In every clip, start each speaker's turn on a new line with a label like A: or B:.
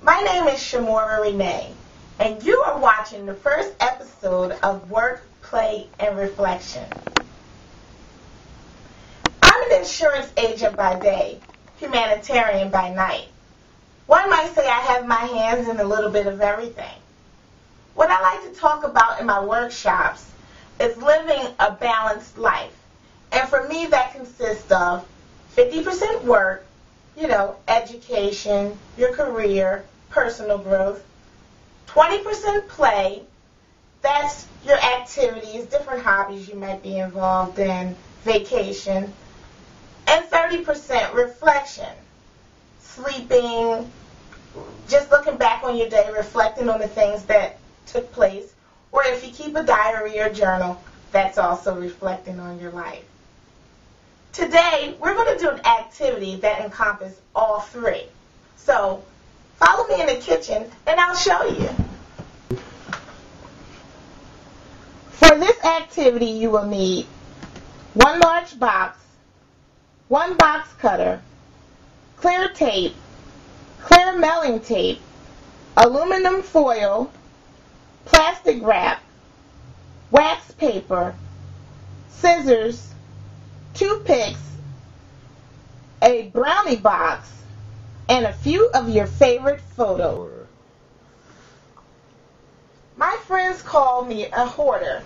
A: My name is Shamora Renee, and you are watching the first episode of Work, Play, and Reflection. I'm an insurance agent by day, humanitarian by night. One might say I have my hands in a little bit of everything. What I like to talk about in my workshops is living a balanced life. And for me, that consists of 50% work, education, your career, personal growth. 20% play, that's your activities, different hobbies you might be involved in, vacation. And 30% reflection, sleeping, just looking back on your day, reflecting on the things that took place. Or if you keep a diary or journal, that's also reflecting on your life. Today, we're going to do an activity that encompasses all three. So, follow me in the kitchen and I'll show you. For this activity, you will need one large box, one box cutter, clear tape, clear mailing tape, aluminum foil, plastic wrap, wax paper, scissors, toothpicks, a brownie box, and a few of your favorite photos. My friends call me a hoarder,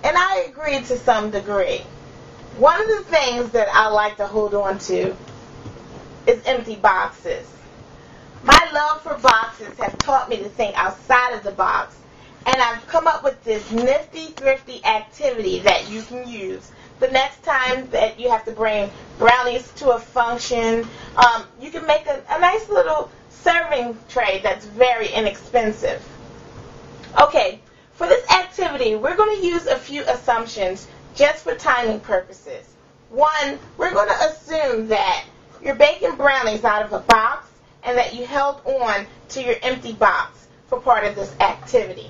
A: and I agree to some degree. One of the things that I like to hold on to is empty boxes. My love for boxes have taught me to think outside of the box, and I've come up with this nifty, thrifty activity that you can use the next time that you have to bring brownies to a function. You can make a nice little serving tray that's very inexpensive. Okay, for this activity, we're going to use a few assumptions just for timing purposes. One, we're going to assume that you're baking brownies out of a box and that you held on to your empty box for part of this activity.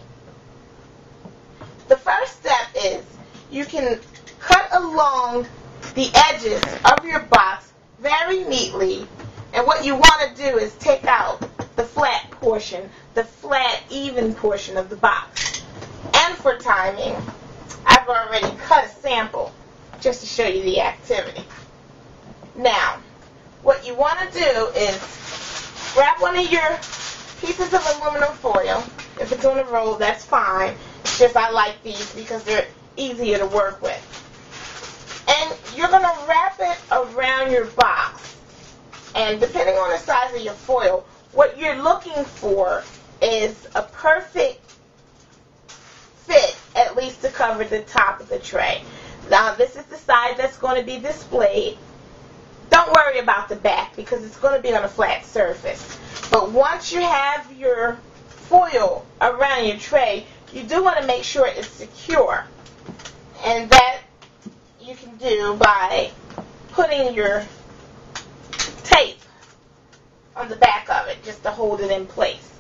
A: The first step is you can cut along the edges of your box very neatly, and what you want to do is take out the flat portion, the flat, even portion of the box. And for timing, I've already cut a sample just to show you the activity. Now, what you want to do is grab one of your pieces of aluminum foil. If it's on a roll, that's fine. It's just I like these because they're easier to work with. And you're going to wrap it around your box. And depending on the size of your foil, what you're looking for is a perfect fit, at least to cover the top of the tray. Now, this is the side that's going to be displayed. Don't worry about the back because it's going to be on a flat surface. But once you have your foil around your tray, you do want to make sure it's secure. And that you can do by putting your tape on the back of it just to hold it in place.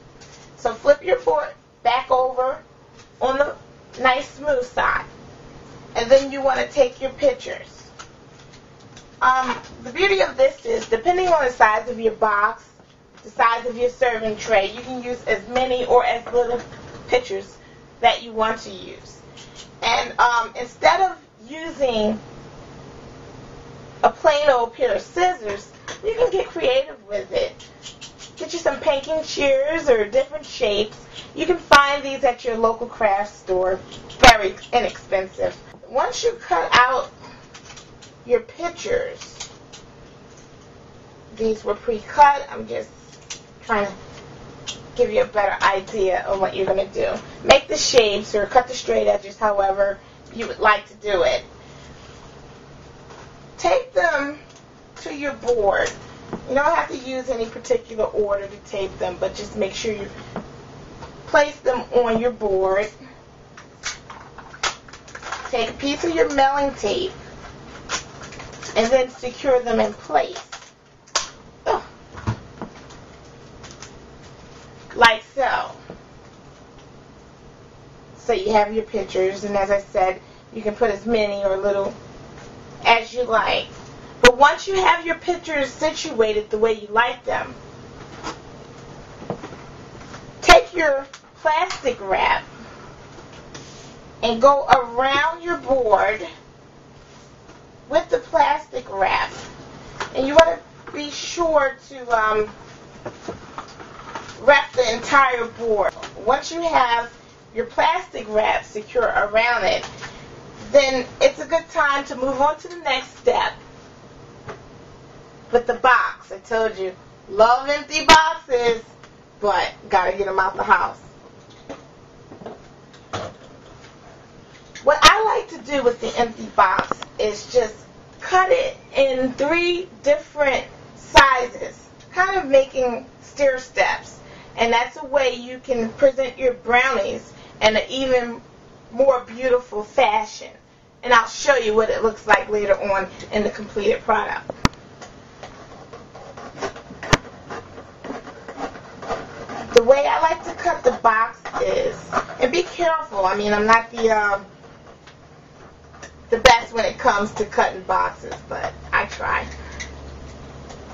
A: So flip your board back over on the nice smooth side. And then you want to take your pictures. The beauty of this is, depending on the size of your box, the size of your serving tray, you can use as many or as little pictures that you want to use. And instead of using a plain old pair of scissors, you can get creative with it. Get you some painting shears or different shapes. You can find these at your local craft store, very inexpensive. Once you cut out your pictures, these were pre-cut. I'm just trying to give you a better idea of what you're going to do. Make the shapes or cut the straight edges however you would like to do it. Tape them to your board. You don't have to use any particular order to tape them, but just make sure you place them on your board. Take a piece of your mailing tape and then secure them in place. Like so. So you have your pictures, and as I said, you can put as many or little as you like. But once you have your pictures situated the way you like them, your plastic wrap and go around your board with the plastic wrap. And you want to be sure to wrap the entire board. Once you have your plastic wrap secure around it, then it's a good time to move on to the next step with the box. I told you, love empty boxes, but gotta get them out the house. What I like to do with the empty box is just cut it in 3 different sizes, kind of making stair steps. And that's a way you can present your brownies in an even more beautiful fashion. And I'll show you what it looks like later on in the completed product. The way I like to cut the box is, and be careful, I mean, I'm not the best when it comes to cutting boxes, but I try.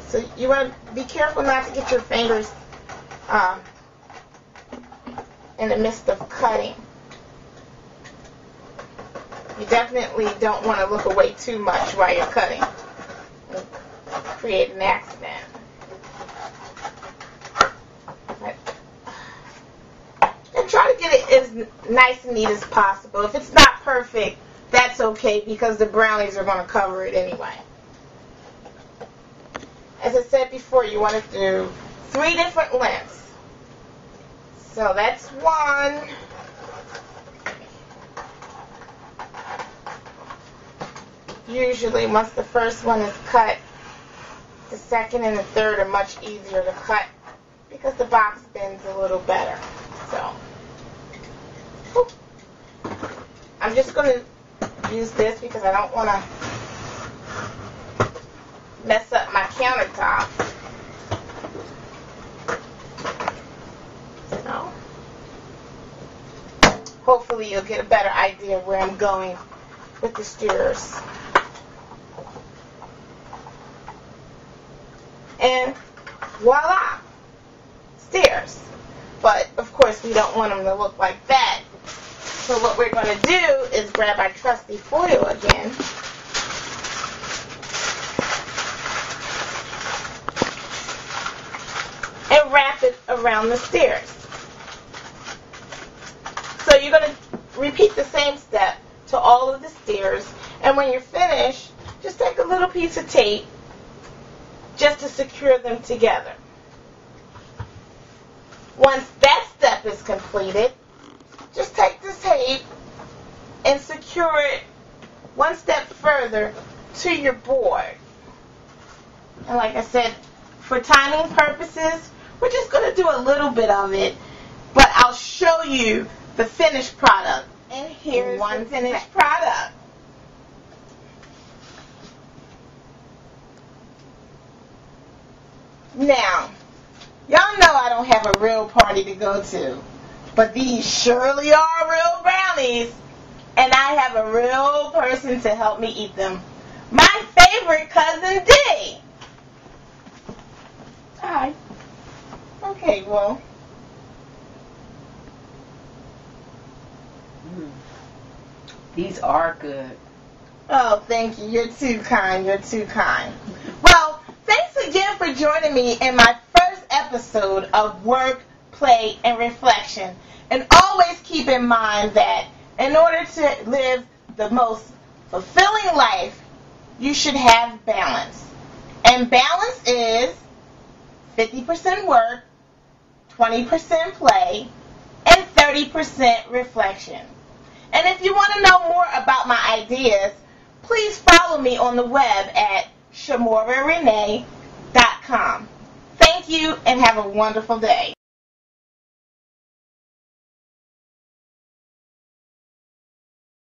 A: So you want to be careful not to get your fingers in the midst of cutting. You definitely don't want to look away too much while you're cutting and create an accident. And try to get it as nice and neat as possible. If it's not perfect, that's okay, because the brownies are going to cover it anyway. As I said before, you want to do 3 different lengths. So that's 1. Usually, once the first one is cut, the second and the third are much easier to cut because the box bends a little better. So, I'm just going to use this because I don't want to mess up my countertop. So, hopefully you'll get a better idea of where I'm going with the steers. And voila, steers. But of course we don't want them to look like that. So what we're going to do is grab our trusty foil again. And wrap it around the steers. So you're going to repeat the same step to all of the steers. And when you're finished, just take a little piece of tape just to secure them together. Once that step is completed, just take the tape and secure it one step further to your board. And like I said, for timing purposes, we're just going to do a little bit of it, but I'll show you the finished product. And here's one finished product. Now, y'all know I don't have a real party to go to, but these surely are real brownies, and I have a real person to help me eat them. My favorite cousin D. Hi. Okay, well.
B: These are good.
A: Oh, thank you. You're too kind. You're too kind. Well, thanks again for joining me in my first episode of Work, Play, and Reflection. And always keep in mind that in order to live the most fulfilling life, you should have balance. And balance is 50% work, 20% play, and 30% reflection. And if you want to know more about my ideas, please follow me on the web at ShamoraRenee.com. Thank you and have a wonderful day.